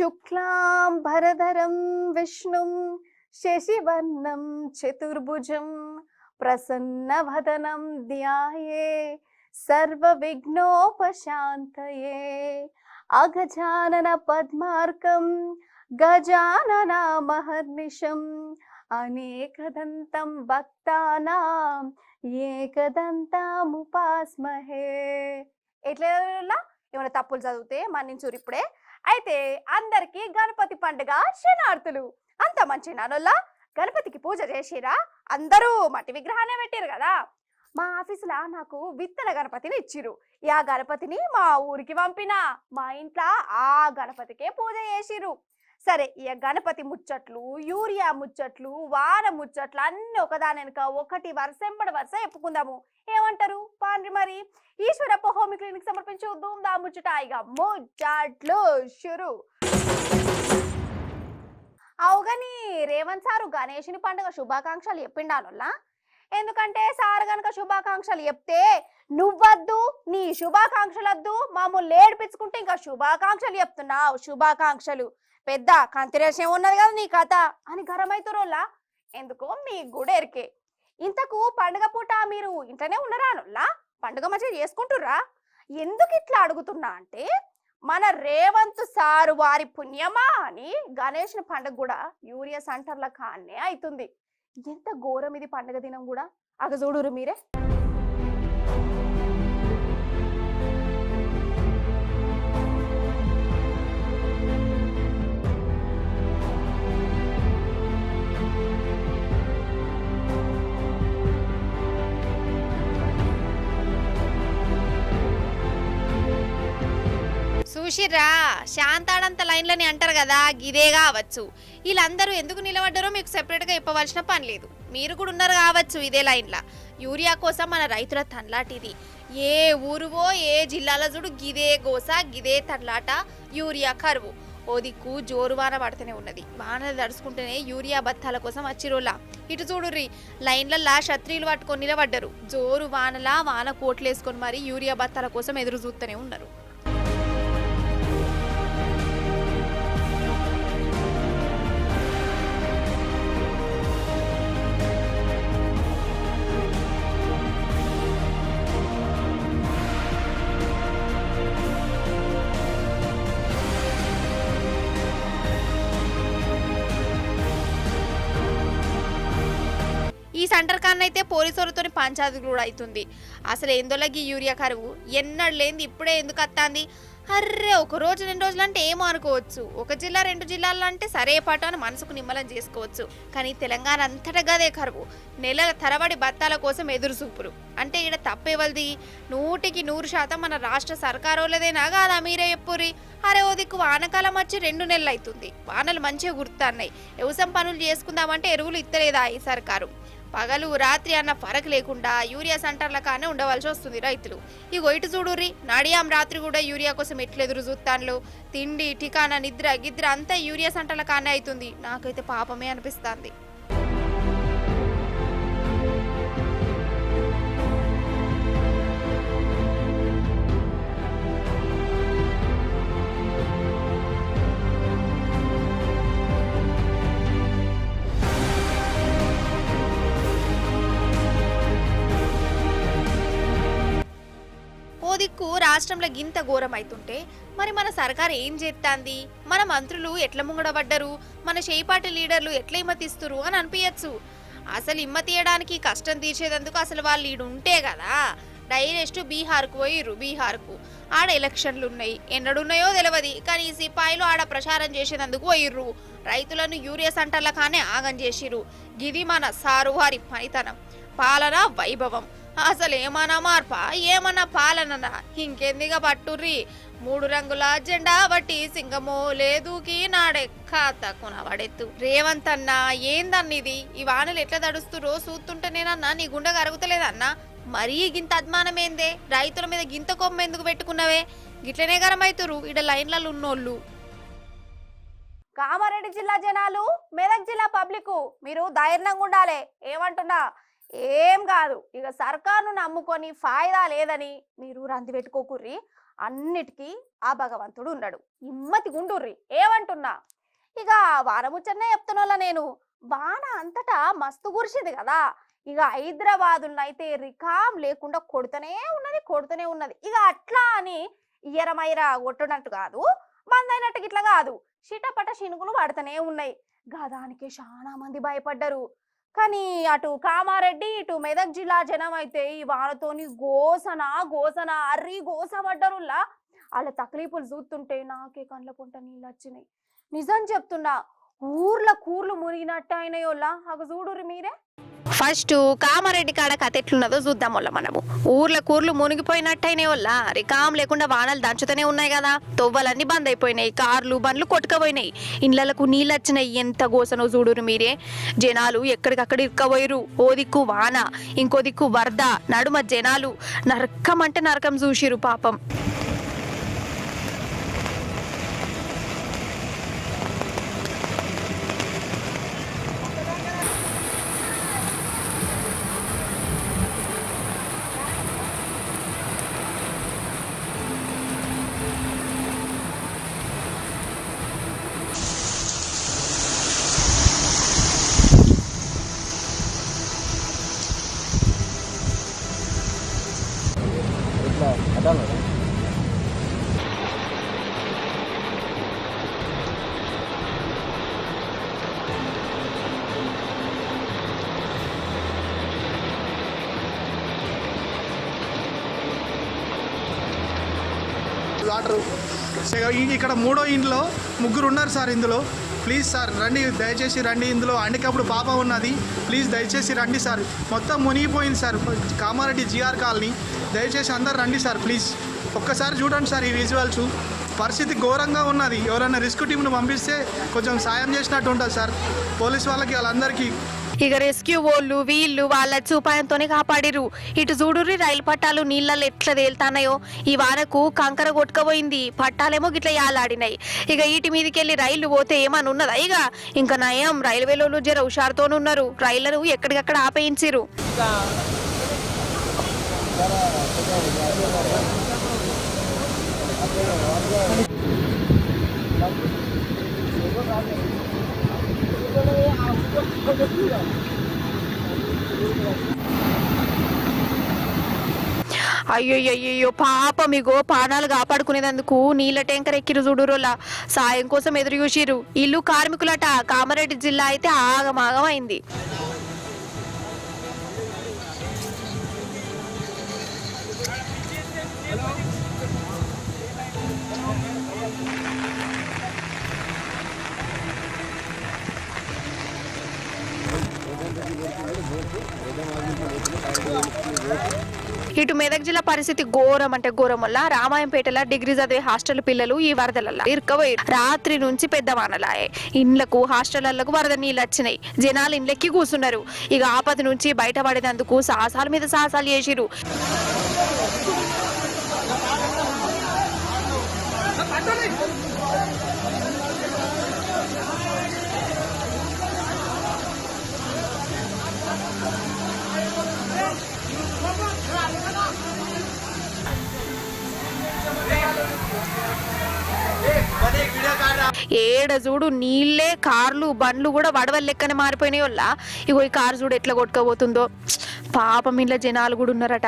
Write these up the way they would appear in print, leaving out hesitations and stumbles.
शुक्लांबरधरं विष्णुं शशिवर्णं चतुर्भुजं प्रसन्नवदनं ध्याये सर्वविघ्नोपशान्तये अगजानन पद्मार्कं गजाननमहर्निशम् అనేకదంతం భక్తానాం ఏకదంతముపాస్మహే. ఎట్లా ఏమైనా తప్పులు చదివితే మన్నించురు ఇప్పుడే. అయితే అందరికి గణపతి పండుగ శనార్థులు. అంత మంచి నానోళ్ళ గణపతికి పూజ చేసిరా? అందరూ మట్టి విగ్రహాన్ని పెట్టారు కదా. మా ఆఫీసులో నాకు విత్తన గణపతిని ఇచ్చిరు. ఆ గణపతిని మా ఊరికి పంపినా మా ఇంట్లో ఆ గణపతికే పూజ చేసిరు. సరే, ఈ గణపతి ముచ్చట్లు, యూరియా ముచ్చట్లు, వాన ముచ్చట్లు అన్ని ఒకదాని వెనుక ఒకటి వరుసెంబడి వరుస చెప్పుకుందాము. ఏమంటారు పాండ్రి? మరి ఈశ్వరప్ప హోమి క్లినిక్ సమర్పించు ధూమ్దా ముచ్చట ఇక ముచ్చట్లు షురు. అవుగాని రేవంత్ సారు గణేషుని పండుగ శుభాకాంక్షలు చెప్పిండానుల్లా. ఎందుకంటే సార్ గనక శుభాకాంక్షలు చెప్తే నువ్వద్దు, నీ శుభాకాంక్షలద్దు, మామూలు ఏడిపించుకుంటే ఇంకా శుభాకాంక్షలు చెప్తున్నావు. శుభాకాంక్షలు పెద్ద కంతిరేషం ఉన్నది కదా నీ కథ అని గరమైతురోళ్ళ. ఎందుకో మీకు కూడా ఎరికే. ఇంతకు పండుగ పూట మీరు ఇంట్లోనే ఉన్నారానుల్లా? పండుగ మంచిగా చేసుకుంటుర్రా? ఎందుకు ఇట్లా అడుగుతున్నా అంటే మన రేవంత్ సారు వారి పుణ్యమా అని గణేష్ పండుగ కూడా యూరియా సెంటర్ల కాన్నే అవుతుంది. ఎంత ఘోరం ఇది పండుగ దినం కూడా. అగ చూడురు మీరే. చూసిర్రా, శాంతాడంత లైన్లని అంటారు కదా, గిదే కావచ్చు. వీళ్ళందరూ ఎందుకు నిలబడ్డారో మీకు సెపరేట్గా చెప్పవలసిన పని లేదు. మీరు కూడా ఉన్నారు కావచ్చు ఇదే లైన్లా. యూరియా కోసం మన రైతుల తన్లాటిది. ఏ ఊరువో ఏ జిల్లాలో చూడు గిదే గోస, గిదే తన్లాట, యూరియా కరువు. ఓ దిక్కు జోరు వాన పడుతూనే ఉన్నది. వానలు తడుచుకుంటేనే యూరియా బత్తాల కోసం వచ్చిరోలా. ఇటు చూడుర్రి, లైన్లల్లా ఛత్రీలు పట్టుకొని నిలబడ్డారు. జోరు వానలా వాన కోట్లేసుకొని మరి యూరియా బత్తాల కోసం ఎదురు చూస్తూనే ఉన్నారు. ఈ సెంటర్ కాన్న అయితే పోలీసులతో పంచాయతీ కూడా అవుతుంది. అసలు ఏందోలకి యూరియా కరువు ఎన్నడు లేనిది ఇప్పుడే ఎందుకు వస్తుంది? అర్రే, ఒక రోజు 2 రోజులు అంటే ఏమో అనుకోవచ్చు. ఒక జిల్లా 2 జిల్లాల్లో అంటే సరే పాటు అని మనసుకు నిమ్మలం చేసుకోవచ్చు. కానీ తెలంగాణ అంతటా గదే కరువు. నెలల తరబడి బత్తాల కోసం ఎదురు చూపురు. అంటే ఇక్కడ తప్పేవల్ది 100% మన రాష్ట్ర సర్కారోళ్ళదేనా కాదా? మీరే చెప్పుర్రి. అరే, ఓ దిక్కు వానకాలం వచ్చి 2 నెలలు అవుతుంది. వానలు మంచిగా గుర్తున్నాయి. వ్యవసాయం పనులు చేసుకుందామంటే ఎరువులు ఇత్తలేదా ఈ సర్కారు? పగలు రాత్రి అన్న ఫరక్ లేకుండా యూరియా సెంటర్ల కానే ఉండవలసి వస్తుంది రైతులు. ఇగో ఇటు చూడుర్రి, నడియాం రాత్రి కూడా యూరియా కోసం ఎట్లు ఎదురు చూస్తాను. తిండి ఠికానా నిద్ర గిద్ర అంతా యూరియా సెంటర్ల కానే అవుతుంది. నాకైతే పాపమే అనిపిస్తుంది. దిక్కు రాష్ట్రంలో గింత ఘోరం అవుతుంటే మరి మన సర్కారు ఏం చేస్తాంది? మన మంత్రులు ఎట్లా ముంగడబడ్డరు? మన చేయిపాటి లీడర్లు ఎట్లా ఇమ్మతిస్తురు అని అనిపించచ్చు. అసలు ఇమ్మతీయడానికి కష్టం తీర్చేందుకు అసలు వాళ్ళు ఈడు ఉంటే కదా డైరెక్ట్ బీహార్కు పోయిర్రు. బీహార్కు ఆడ ఎలక్షన్లు ఉన్నాయి, ఎన్నడున్నాయో తెలియదు. కానీ సిపాయిలు ఆడ ప్రచారం చేసేందుకు పోయిర్రు. రైతులను యూరియా సెంటర్ల కానే ఆగం చేసిర్రు. గిది మన సారు వారి పనితనం, పాలన వైభవం. అసలు ఏమన్నా మార్పా, ఏమన్నా పాలననా? ఇంకెందిగా పట్టుర్రి. 3 రంగుల జెండా బట్టి సింగమో లేదుకి నాడెక్క తక్కువ పడెత్తు. రేవంత్ అన్న ఏందన్నిది? ఈ వానలు ఎట్లా తడుస్తురో చూస్తుంటేనేనన్నా నీ గుండె కరుగుతలేదన్నా. మరీ గింత అద్మానం ఏందే? రైతుల మీద గింత కొమ్మ ఎందుకు పెట్టుకున్నవే? గిట్లనే గరమైతురు ఇడ లైన్లలో ఉన్నోళ్ళు. కామారెడ్డి జిల్లా జనాలు, మెదక్ జిల్లా పబ్లిక్ మీరు ధైర్యంగా ఉండాలి. ఏమంటున్నా? ఏం కాదు. ఇక సర్కారును నమ్ముకొని ఫాయిదా లేదని మీరు రంది పెట్టుకోకుర్రి. అన్నిటికీ ఆ భగవంతుడు ఉన్నాడు. ఇమ్మతి గుండుర్రి ఏమంటున్నా. ఇక వాన ముచ్చటనే చెప్తున్నా నేను. వాన అంతటా మస్తు కురిసింది కదా. ఇక హైదరాబాద్ అయితే రికాం లేకుండా కొడుతూనే ఉన్నది. ఇక అట్లా అని ఇయరమైరా కొట్టునట్టు కాదు, బంద్ అయినట్టు ఇట్లా కాదు, చిటపట చినుకులు పడుతూనే ఉన్నాయి. గదానికి చాలా మంది భయపడ్డారు. కానీ అటు కామారెడ్డి ఇటు మెదక్ జిల్లా జనం అయితే ఈ వానతోని గోసన అర్రి గోస పడ్డరులా. వాళ్ళ తక్లీఫులు చూస్తుంటే నాకే కండ్ల పొంట నీళ్ళు వచ్చినాయి. నిజం చెప్తున్నా, ఊర్ల కూర్లు మునిగినట్టు అయినాయోలా. అగ చూడుర్రి మీరే. ఫస్ట్ కామారెడ్డి కాడ కథ ఎట్లున్నదో చూద్దాం వల్ల మనము. ఊర్ల కూర్లు మునిగిపోయినట్టయినే వల్ల రికాం లేకుండా వానలు దంచుతూనే ఉన్నాయి కదా. తొవ్వలన్నీ బంద్ అయిపోయినాయి, కార్లు బండ్లు కొట్టుకపోయినాయి, ఇండ్లకు నీళ్ళు వచ్చినాయి. ఎంత గోసనో చూడురు మీరే. జనాలు ఎక్కడికక్కడ ఇరుక్కబోయిరు. ఓ దిక్కు వాన, ఇంకో దిక్కు వరద, నడుమ జనాలు నరకం అంటే నరకం చూసిరు పాపం. వాటర్ ఇక్కడ మూడో ఇంట్లో ముగ్గురు ఉన్నారు సార్. ఇందులో ప్లీజ్ సార్ రండి, దయచేసి రండి. ఇందులో అండికప్పుడు పాప ఉన్నది, ప్లీజ్ దయచేసి రండి సార్. మొత్తం మునిగిపోయింది సార్ కామారెడ్డి జిఆర్ కాలనీ. దయచేసి అందరు రండి సార్ ప్లీజ్. ఒక్కసారి చూడండి సార్ ఈ విజువల్స్. పరిస్థితి ఘోరంగా ఉన్నది. ఎవరైనా రెస్క్యూ టీంను పంపిస్తే కొంచెం సాయం చేసినట్టు ఉంటుంది సార్ పోలీస్ వాళ్ళకి, వాళ్ళందరికీ. ఇక రెస్క్యూ వాళ్ళు వీళ్ళు వాళ్ళ చూపాయంతోనే కాపాడిరు. ఇటు చూడుర్రి రైలు పట్టాలు నీళ్ళల్లో ఎట్లా తేలుతాన్నాయో. ఈ వానకు కంకర కొట్టుకపోయింది, పట్టాలేమో గిట్లా యాలాడినాయి. ఇక వీటి మీదకెళ్ళి రైళ్లు పోతే ఏమని ఉన్నదా? ఇక ఇంకా నయం రైల్వేలో జర హుషారుతోనున్నారు. రైళ్లను ఎక్కడికక్కడ ఆపేయించిరు. అయ్యో పాపం, ఇగో ప్రాణాలు కాపాడుకునేందుకు నీళ్ళ ట్యాంకర్ ఎక్కిరు చూడురోలా. సాయం కోసం ఎదురు చూసిరు. ఇల్లు కార్మికులట. కామారెడ్డి జిల్లా అయితే ఆగమాగం అయింది. ఇటు మెదక్ జిల్లా పరిస్థితి ఘోరం అంటే ఘోరం వల్ల రామాయంపేటలో డిగ్రీ చదివే హాస్టల్ పిల్లలు ఈ వరదలల్లో ఇరుక్కుపోయి రాత్రి నుంచి పెద్ద వానలాయే. ఇండ్లకు హాస్టళ్లకు వరద నీళ్ళు వచ్చినాయి. జనాలు ఇండ్లెక్కి కూర్చున్నారు. ఇక ఆపద నుంచి బయటపడేందుకు సాహసాల మీద సాహసాలు చేసిరు. ఏడ చూడు నీళ్ళే, కార్లు బండ్లు కూడా వడవల లెక్కనే మారిపోయినాయి వల్ల. ఇగో ఈ కారు చూడు ఎట్లా కొట్టుకోబోతుందో. పాపం ఇంట్లో జనాలు కూడా ఉన్నారట.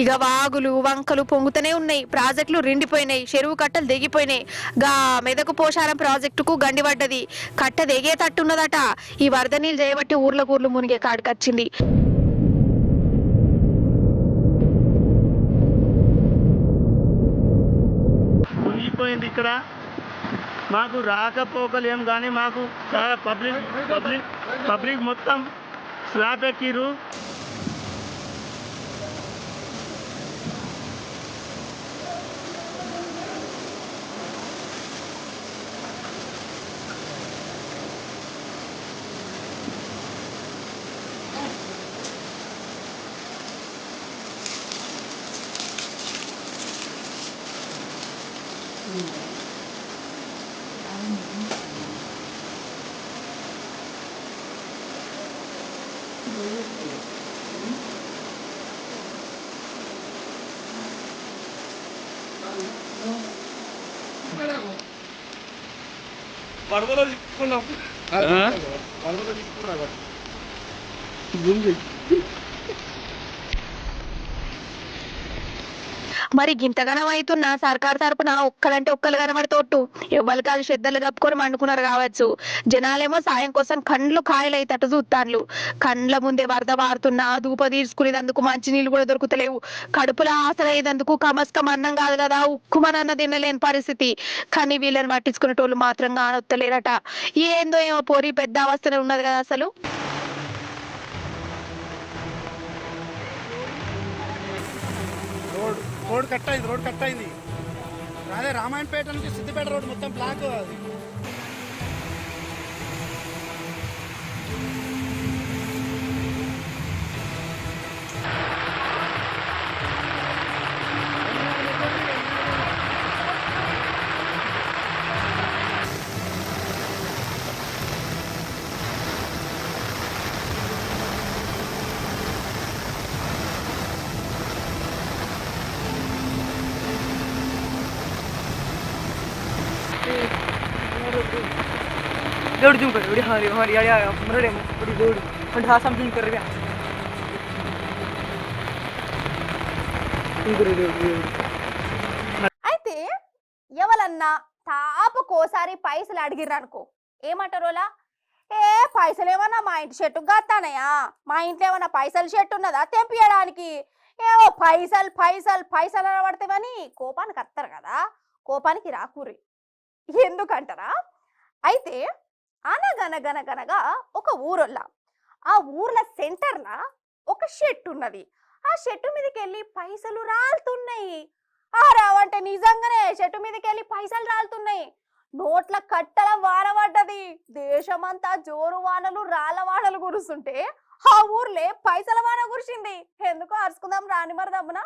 ఇక వాగులు వంకలు పొంగుతూనే ఉన్నాయి. ప్రాజెక్టులు రెండిపోయినాయి, చెరువు కట్టలు దిగిపోయినాయి. గా మెదకు పోషారం ప్రాజెక్టుకు గండి పడ్డది. కట్ట దిగే తట్టున్నదట. ఈ వరద నీళ్ళు చేయబట్టి ఊర్లు మునిగే కాడికొచ్చింది. మునిగిపోయింది ఇక్కడ. మాకు రాకపోకలేం కానీ మాకు చాలా పబ్లిక్ మొత్తం స్లాబ్ ఎక్కిరు. వరదలో చిక్కుకున్నాం. వరదలో చిక్కుకున్నా గుంజి మరి గింతగనం అవుతున్నా సర్కార్ తరపున ఒక్కలంటే ఒక్కలు కనబడితోట్టు ఎవరు కాదు శ్రద్ధలు కప్పుకొని మండుకున్నారు కావచ్చు. జనాలేమో సాయం కోసం కండ్లు కాయలైతట్టు చూస్తాన్లు. కండ్ల ముందే వరద వారుతున్నా దూప తీసుకునేందుకు మంచి నీళ్ళు కూడా దొరుకుతలేవు. కడుపులో ఆసరయ్యేందుకు కమస్కం అన్నం కాదు కదా ఉక్కుమనన్న తినలేని పరిస్థితి. కానీ వీళ్ళని పట్టించుకునేటోళ్ళు మాత్రం కానొత్తలేరట. ఏందో ఏమో పోరి పెద్ద అవస్థనే ఉన్నది కదా అసలు. రోడ్ కట్ అయింది. అదే రామాయణపేట నుంచి సిద్దిపేట రోడ్ మొత్తం బ్లాక్ అది. दौड़ जूम कर उड़ी हमारी यार मरड़े उड़ी दौड़ और ढा सम जूम कर रहे हैं అయితే ఎవరన్నా తాపకోసారి పైసలు అడిగిర్రనుకో ఏమంటారోలా, ఏ పైసలు ఏమన్నా మా ఇంటి చెట్టుకు గత్తానయా, మా ఇంట్లో ఏమన్నా పైసలు చెట్టు ఉన్నదా తెంపియడానికి, ఏవో పైసలు పైసలు పైసలు అనబడతామని కోపానికి వస్తారు కదా. కోపానికి రాకూరి. ఎందుకంటారా, అయితే అనగనగనగనగా ఒక ఊరొల్ల, ఆ ఊర్ల సెంటర్లా ఒక షెట్టు ఉన్నది. ఆ షెట్టు మీదకి వెళ్ళి పైసలు రాలుతున్నాయి. ఆ రావంటే నిజంగానే చెట్టు మీదకి వెళ్ళి పైసలు రాలుతున్నాయి. నోట్ల కట్టల వాన పడ్డది. దేశమంతా జోరు వానలు రాళ్ళ వానలు కురుస్తుంటే ఆ ఊర్లే పైసల వాన కురిసింది. ఎందుకో అరుచుకుందాం రాని మరి దమ్మున.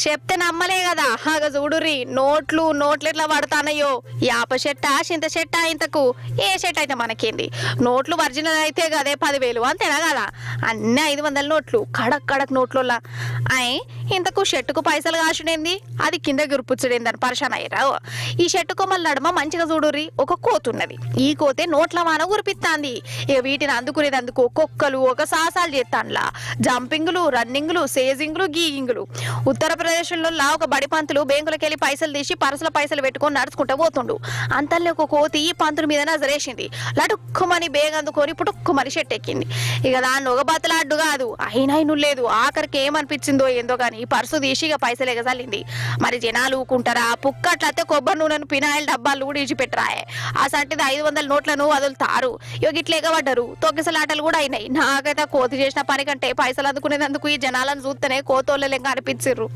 చెప్తే నమ్మలే కదా. హాగ చూడుర్రి నోట్లు ఎట్లా పడతానయ్యో. యాప చెట్ట చింత చెట్ట ఇంతకు ఏ చెట్టు అయితే మనకేంది. నోట్లు ఒరిజినల్ అయితే కదే 10,000 అంతేనా కదా. అన్ని 500 నోట్లు కడక్ కడక్ నోట్లలో. అయ్ ఇంతకు చెట్టుకు పైసలు కాసుడేంది, అది కింద గురుపుచ్చుడేందని పరిశాన్ అయ్యారా. ఈ చెట్టు కొమ్మల నడుమ మంచిగా చూడుర్రి ఒక కోతున్నది. ఈ కోతే నోట్ల వాన గురిపిస్తాంది. ఇక వీటిని అందుకునేదందుకు కుక్కలు ఒక సాసాలు చేస్తాన్లా. జంపింగ్లు, రన్నింగ్లు, సేజింగ్లు, గీగింగ్లు. ఉత్తరప్రదేశ్లో ఒక బడి పంతులు బ్యాంకులకు వెళ్ళి పైసలు తీసి పరసల పైసలు పెట్టుకొని నడుచుకుంటూ పోతుండు. అంతల్లో ఒక కోతి ఈ పంతులు మీద నజరేసింది. లటుక్కుమని బేగ అందుకొని పుటుక్కుమని చెట్టు ఎక్కింది. ఇక దాన్ని ఒక బతలాడ్డు కాదు అయినా లేదు. ఆఖరికి ఏమనిపించిందో ఏందో గాని పర్సు తీసి ఇక పైసలు ఎగజల్లింది. మరి జనాలు ఊకుంటారా, పుక్కట్లయితే కొబ్బరి నూనెను పినాయిల్ డబ్బాలు కూడా ఇచ్చిపెట్టరాయే. ఆ సంటిది 500 నోట్లను వదులుతారు. ఇక ఇట్లా ఎగబడ్డారు. తొక్కిసలాటలు కూడా అయినాయి. నాకైతే కోతి చేసిన పని కంటే పైసలు అందుకునేందుకు ఈ జనాలను చూస్తేనే కోతోళ్ళ లెక్క అనిపించారు.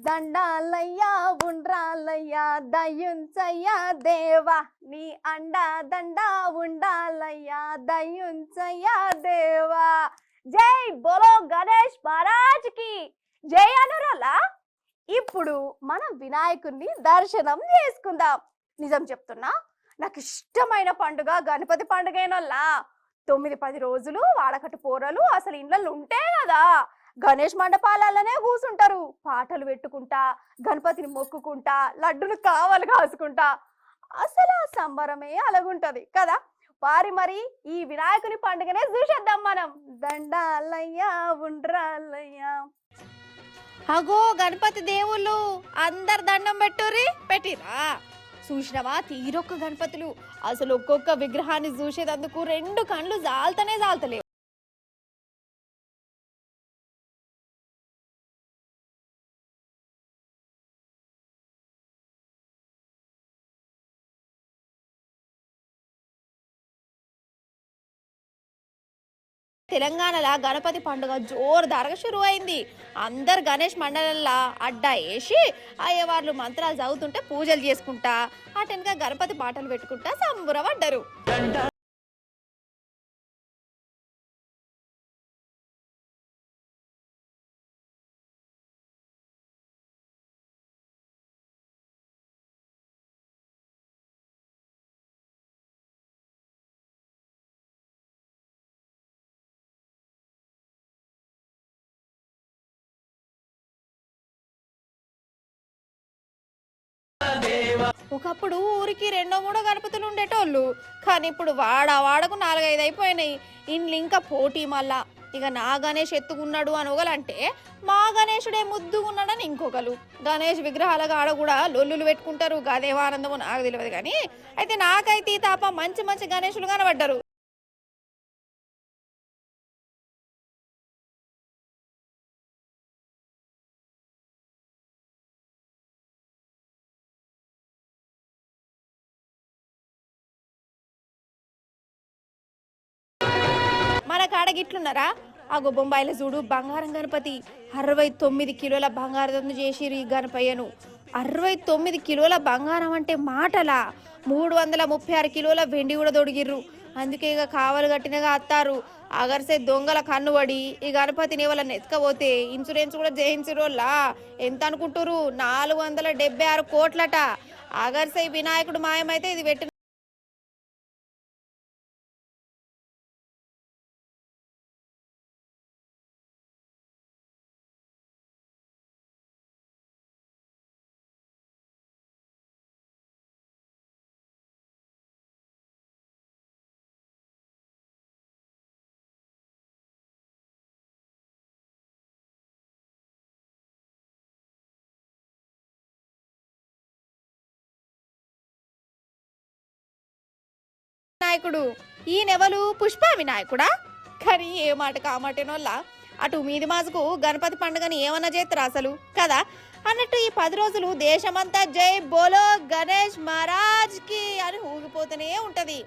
దండాలయ్యా ఉండ్రాలయ్యా దయుంచయ్యా దేవా, నీ అండా దండా ఉండాలయ్యా దయుంచయ్యా దేవా. జై బోలో గణేష్ మహారాజ్ కి జై అనురాలా. ఇప్పుడు మనం వినాయకుడిని దర్శనం చేసుకుందాం. నిజం చెప్తున్నా, నాకు ఇష్టమైన పండుగ గణపతి పండుగైనల్లా. 9-10 రోజులు వాడకట్టు పోరలు అసలు ఇండ్లలో ఉంటే కదా గణేష్ మండపాలలోనే కూసుంటారు. పాటలు పెట్టుకుంటా, గణపతిని మొక్కుకుంటా, లడ్డును కావాలి కాసుకుంటా. అసలు ఆ సంబరమే అలాగుంటది కదా. మరి ఈ వినాయకుని పండుగనే చూసేద్దాం మనం. దండాలయ్యా ఉండ్రాలయ్యా. అగో గణపతి దేవుళ్ళు అందరు దండం పెట్టిరా. చూసినవా తీరొక్క గణపతులు. అసలు ఒక్కొక్క విగ్రహాన్ని చూసేదందుకు 2 కళ్ళు జాల్తలేవు. తెలంగాణలో గణపతి పండుగ జోరుదారుగా షురు అయింది. అందరు గణేష్ మండలంలో అడ్డా వేసి అయ్యవార్లు మంత్రాలు చదువుతుంటే పూజలు చేసుకుంటా అటెనక గణపతి పాటలు పెట్టుకుంటా సంబురపడ్డారు. ఒకప్పుడు ఊరికి 2-3 గణపతులు ఉండేటోళ్ళు, కానీ ఇప్పుడు వాడకు 4-5 అయిపోయినాయి. ఇండ్లు ఇంకా పోటీ మళ్ళా. ఇక నా గణేష్ ఎత్తుకున్నాడు అని ఒకలంటే మా గణేషుడే ముద్దుగున్నాడని ఇంకొకరు. గణేష్ విగ్రహాల కాడ కూడా లొల్లులు పెట్టుకుంటారు. గదేవో ఆనందమో నాకు తెలియదు, కానీ అయితే నాకైతే ఈ తాప మంచి మంచి గణేషులు కనబడ్డారు. మన కాడ గిట్లున్నారా? అగో బొంబాయిలో చూడు బంగారం గణపతి 69 కిలోల బంగారం చేసిరు. ఈ గణపయ్యను 69 కిలోల బంగారం అంటే మాటలా. 336 కిలోల వెండి కూడా తొడిగిర్రు. అందుకే ఇక కావలు గట్టినగా అత్తారు. అగర్సే దొంగల కన్నుబడి ఈ గణపతిని వాళ్ళని ఎత్తుకపోతే ఇన్సూరెన్స్ కూడా చేయించిరోళ్ళా. ఎంత అనుకుంటారు? 476 కోట్లట. అగర్సే వినాయకుడు మాయమైతే ఇది పెట్టిన వినాయకుడు. ఈయనెవలు? పుష్ప వినాయకుడా? కానీ ఏ మాటకు ఆ మాటేనోళ్ళ. అటు మీది మాసుకు గణపతి పండుగని ఏమన్నా చేస్తారు అసలు కదా అన్నట్టు. ఈ 10 రోజులు దేశమంతా జై బోలో గణేష్ మహారాజ్ కి అని ఊగిపోతూనే ఉంటది.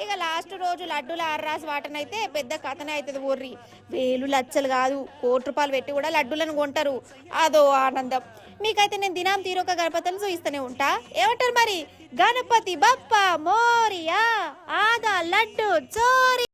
ఇక లాస్ట్ రోజు లడ్డూల అర్రాస్ వాటనైతే పెద్ద కథనే అవుతుంది. ఊర్రి వేలు లచ్చలు కాదు, ₹1 పెట్టి కూడా లడ్డూలను కొంటారు. అదో ఆనందం. మీకైతే నేను దినం తీరొక గణపతిని చూయిస్తూనే ఉంటా. ఏమంటారు మరి? గణపతి బప్ప మోరియా, ఆదా లడ్డు చోరి.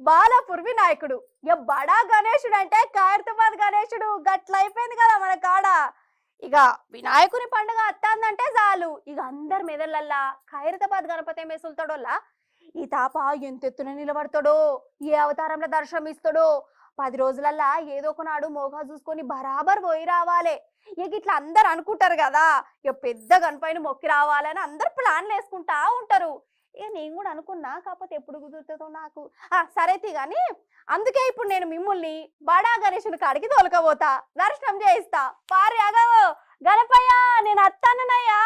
బాలాపూర్ వినాయకుడు. ఇక బడా గణేశుడు అంటే ఖైరతాబాద్ గణేశుడు గట్ల అయిపోయింది కదా మన కాడ. ఇక వినాయకుని పండుగ అత్తందంటే చాలు ఇక అందరి మెదళ్ళల్లా ఖైరతాబాద్ గణపతి మెసులుతాడోల్లా. ఈ తాప ఎంత ఎత్తున నిలబడతాడో, ఏ అవతారంలో దర్శనం ఇస్తాడో. 10 రోజులల్లా ఏదో ఒకనాడు మోగా చూసుకొని బరాబర్ పోయి రావాలి. ఇక ఇట్లా అందరు అనుకుంటారు కదా, ఇక పెద్ద గణపతిని మొక్కి రావాలని అందరు ప్లాన్లు వేసుకుంటా ఉంటారు. ఇక నేను కూడా అనుకున్నా, కాకపోతే ఎప్పుడు కుదురుతుందో నాకు. సరైతే కానీ అందుకే ఇప్పుడు నేను మిమ్మల్ని బడా గణేశుని కాడికి తోలుకపోతా, దర్శనం చేయిస్తా. పారి అగవో గణపయ్య, నేను అత్తానయ్యా.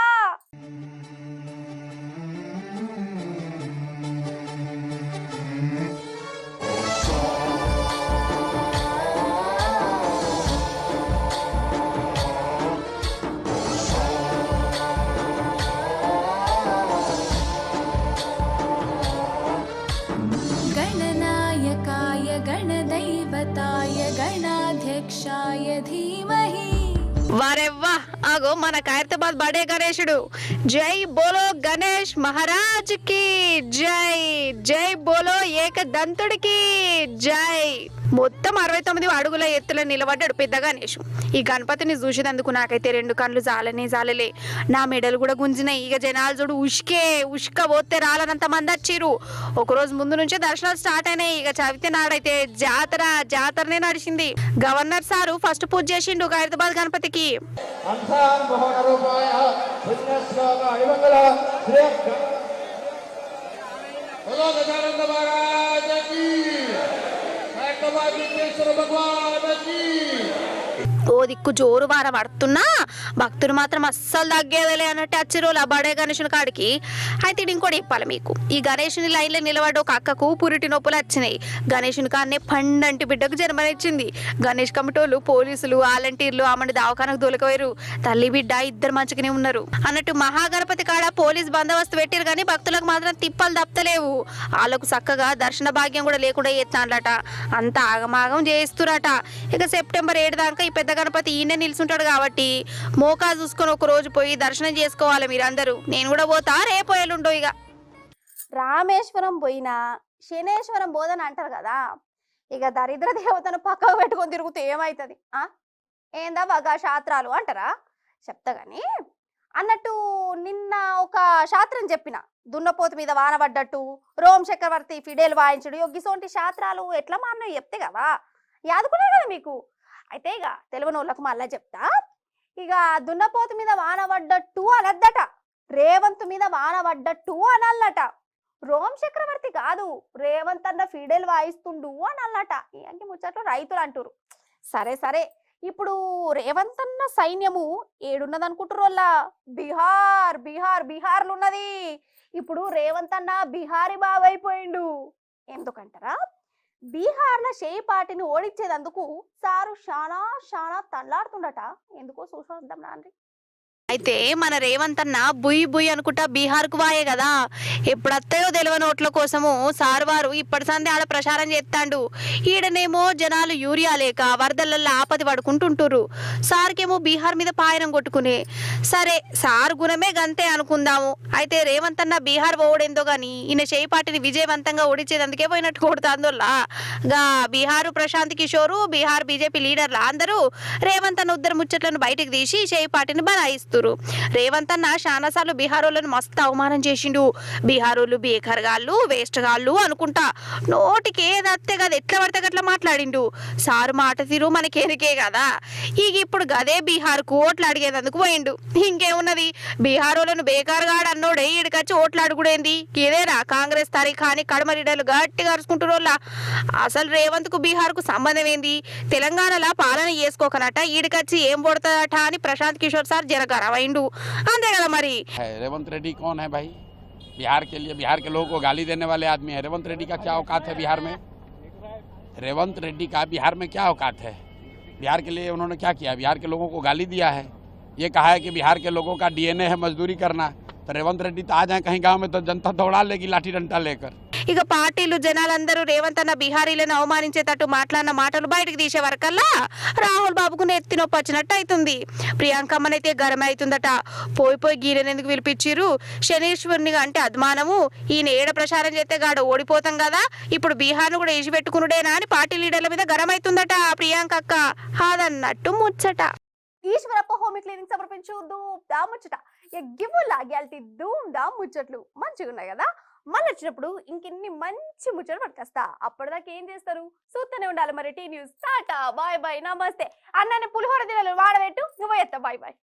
गणदैवताय गणाध्यक्षाय धीमहि. వారెవ్వా ఆగో మన ఖైరతాబాద్ బడే గణేశుడు. జై బోలో గణేష్ మహారాజ్ కి జై. జై బోలో ఏకదంతుడికి జై. మొత్తం 69 అడుగుల ఎత్తులో నిలబడ్డాడు పెద్ద గణేషు. ఈ గణపతిని చూసేందుకు నాకైతే 2 కళ్ళు జాలలే. నా మెడలు కూడా గుంజినాయి. ఇక జనాలు చూడు ఉష్క పోతే రాలనంత మంది వచ్చిర్రు. ఒకరోజు ముందు నుంచే దర్శనాలు స్టార్ట్ అయినాయి. ఇక చవితి నాడైతే జాతరనే నడిచింది. గవర్నర్ సారు ఫస్ట్ పూజ చేసిండు ఖైరతాబాద్ గణపతికి. ఓ దిక్కు జోరు వార పడుతున్నా భక్తులు మాత్రం అస్సలు తగ్గేదలే అన్నట్టు వచ్చిరోలు ఆ బడే గణేషుని కాడికి. అయితే ఇది ఇంకోటి చెప్పాలి మీకు, ఈ గణేషుని లైన్లో నిలబడ్డ ఒక అక్కకు పురిటి నొప్పులు వచ్చినాయి. గణేషుని కాడనే పండంటి బిడ్డకు జన్మనిచ్చింది. గణేష్ కమిటోళ్ళు, పోలీసులు, వాలంటీర్లు ఆమెను దవాఖానకు దొలకపోయారు. తల్లి బిడ్డ ఇద్దరు మంచిగానే ఉన్నారు అన్నట్టు మహాగణపతి కాడ పోలీస్ బందోబస్తు పెట్టారు కానీ భక్తులకు మాత్రం తిప్పలు తప్పలేవు. వాళ్ళకు చక్కగా దర్శన భాగ్యం కూడా లేకుండా చేస్తానట, అంత ఆగమాగం చేస్తురట. ఇక సెప్టెంబర్ 7 దాకా ఈ పెద్ద గణపతి ఈయనే నిల్చుంటాడు కాబట్టి మోకా చూసుకొని ఒక రోజు పోయి దర్శనం చేసుకోవాలి మీరందరూ. నేను కూడా పోతా, రేపు ఎల్లుండో. ఇక రామేశ్వరం పోయినా శనేశ్వరం బోధన అంటారు కదా, ఇక దరిద్ర దేవతను పక్కకు పెట్టుకొని తిరుగుతూ ఏమవుతుంది? ఏందా బాగా శాస్త్రాలు అంటారా? చెప్తా గాని అన్నట్టు నిన్న ఒక శాస్త్రం చెప్పిన, దున్నపోతు మీద వాన పడ్డట్టు, రోమ్ చక్రవర్తి ఫిడేల్ వాయించుడు, ఇసోంటి శాస్త్రాలు ఎట్లా మా అన్న చెప్తే కదా యాదుకునే కదా మీకు. అయితే ఇక తెలియని వాళ్ళకు మళ్ళా చెప్తా. ఇక దున్నపోతు మీద వాన పడ్డట్టు అనద్దట, రేవంత్ మీద వాన పడ్డట్టు అనల్లట. రోమ్ చక్రవర్తి కాదు, రేవంత్ అన్న ఫిడేల్ వాయిస్తుండు అనల్లట. ఇలాంటి ముచ్చట్లు రైతులు అంటారు. సరే సరే, ఇప్పుడు రేవంత్ అన్న సైన్యము ఏడున్నది అనుకుంటారు వాళ్ళ? బీహార్ బీహార్ బీహార్లు ఉన్నది. ఇప్పుడు రేవంత్ అన్న బీహారీ బాబు అయిపోయిండు. ఎందుకంటారా? బీహార్ల షేపాటిని ఓడించేదందుకు సారు శానా శానా తల్లాడుతుండట. ఎందుకో చూసొద్దాం నాండి. అయితే మన రేవంత్ అన్న బుయ్ బుయ్ అనుకుంటా బీహార్కు వాయే కదా, ఎప్పుడత్తయో తెలియని ఓట్ల కోసము సార్ వారు ఇప్పటి సందే ఆడ ప్రచారం చేస్తాండు. ఈడనేమో జనాలు యూరియా లేక వరదలల్లో ఆపది పడుకుంటుంటురు, సార్కేమో బీహార్ మీద పాయనం కొట్టుకునే. సరే సార్ గుణమే గంతే అనుకుందాము. అయితే రేవంత్ అన్న బీహార్ ఓడేందో గాని ఈయన చేయి పార్టీని విజయవంతంగా ఓడించేదందుకే పోయినట్టు కొడుతాందోల్లా. గా బీహారు ప్రశాంత్ కిషోరు, బీహార్ బీజేపీ లీడర్లు అందరూ రేవంత్ అన్న ఉద్దరు ముచ్చట్లను బయటకు తీసి చేయి పార్టీని బనాయిస్తారు. రేవంత్ అన్న చాలాసార్లు బీహారోళ్ళను మస్తు అవమానం చేసిండు. బీహారోళ్ళు బేకర్ గాళ్ళు, వేస్ట్ గాళ్ళు అనుకుంటా నోటికి ఏదత్తే కదా ఎట్లా పడితే అట్లా మాట్లాడిండు. సారు మాట తీరు మనకేరికే కదా. ఇక ఇప్పుడు గదే బీహార్కు ఓట్లు అడిగేందుకు పోయిండు. ఇంకేమున్నది, బీహారోళ్ళను బేకార్ గాడు అన్నోడే ఈడికొచ్చి ఓట్లు అడుగుడేంది? ఇదేరా కాంగ్రెస్ తారీఖాని కడమ లీడర్లు గట్టిగా అరుచుకుంటురోళ్ళ. అసలు రేవంత్ కు బీహార్ కు సంబంధం ఏంది? తెలంగాణలో పాలన చేసుకోకనట ఈడికొచ్చి ఏం పడుతుందట అని ప్రశాంత్ కిషోర్ సార్ జరగారు అవైండు. అంతే కదా మరి. रेवंत रेड्डी कौन है भाई? बिहार के लिए, बिहार के लोगों को गाली देने वाले आदमी है। रेवंत रेड्डी का क्या औकात है बिहार में? रेवंत रेड्डी का बिहार में क्या औकात है? बिहार के लिए उन्होंने क्या किया? बिहार के लोगों को गाली दिया है, ये कहा है कि बिहार के लोगों का डीएनए है मजदूरी करना। तो रेवंत रेड्डी तो आ जाए कहीं गांव में तो जनता दौड़ा लेगी लाठी डंडा लेकर। ఇక పార్టీలు జనాలందరూ రేవంత్ అన్న బీహారీలను అవమానించేటట్టు మాట్లాడిన మాటలు బయటకు తీసే వరకల్లా రాహుల్ బాబుకు నెత్తి నొప్పి వచ్చినట్టు అవుతుంది. ప్రియాంకమ్మనైతే గరమ అవుతుందట. పోయి గీరని ఎందుకు పిలిపించిర్రు? శనీశ్వరుని అంటే అభిమానము, ఈయన ఏడ ప్రచారం చేస్తే గాడ ఓడిపోతాం కదా, ఇప్పుడు బీహార్ను కూడా వేసి పెట్టుకునుడేనా అని పార్టీ లీడర్ల మీద గరం అవుతుందట ప్రియాంక అక్క. అదన్నట్టు ముచ్చట. ఈశ్వరప్ప హోమ్ క్లీనింగ్ సమర్పించు ధూమ్ ముచ్చట. గివ్వు లాగ్యాల్టీ ధూమ్ ధామ్ ముచ్చట్లు మంచిగా ఉన్నాయి కదా. మళ్ళీ వచ్చినప్పుడు ఇంకెన్ని మంచి ముచ్చట్లు పట్టుకొస్తా. అప్పటిదాకా ఏం చేస్తారు? చూస్తూనే ఉండాలి మరి T news. Tata bye bye నమస్తే. అన్నని పులిహోర దినాలు వాడబెట్టు, నువ్వు ఎత్తా. Bye bye.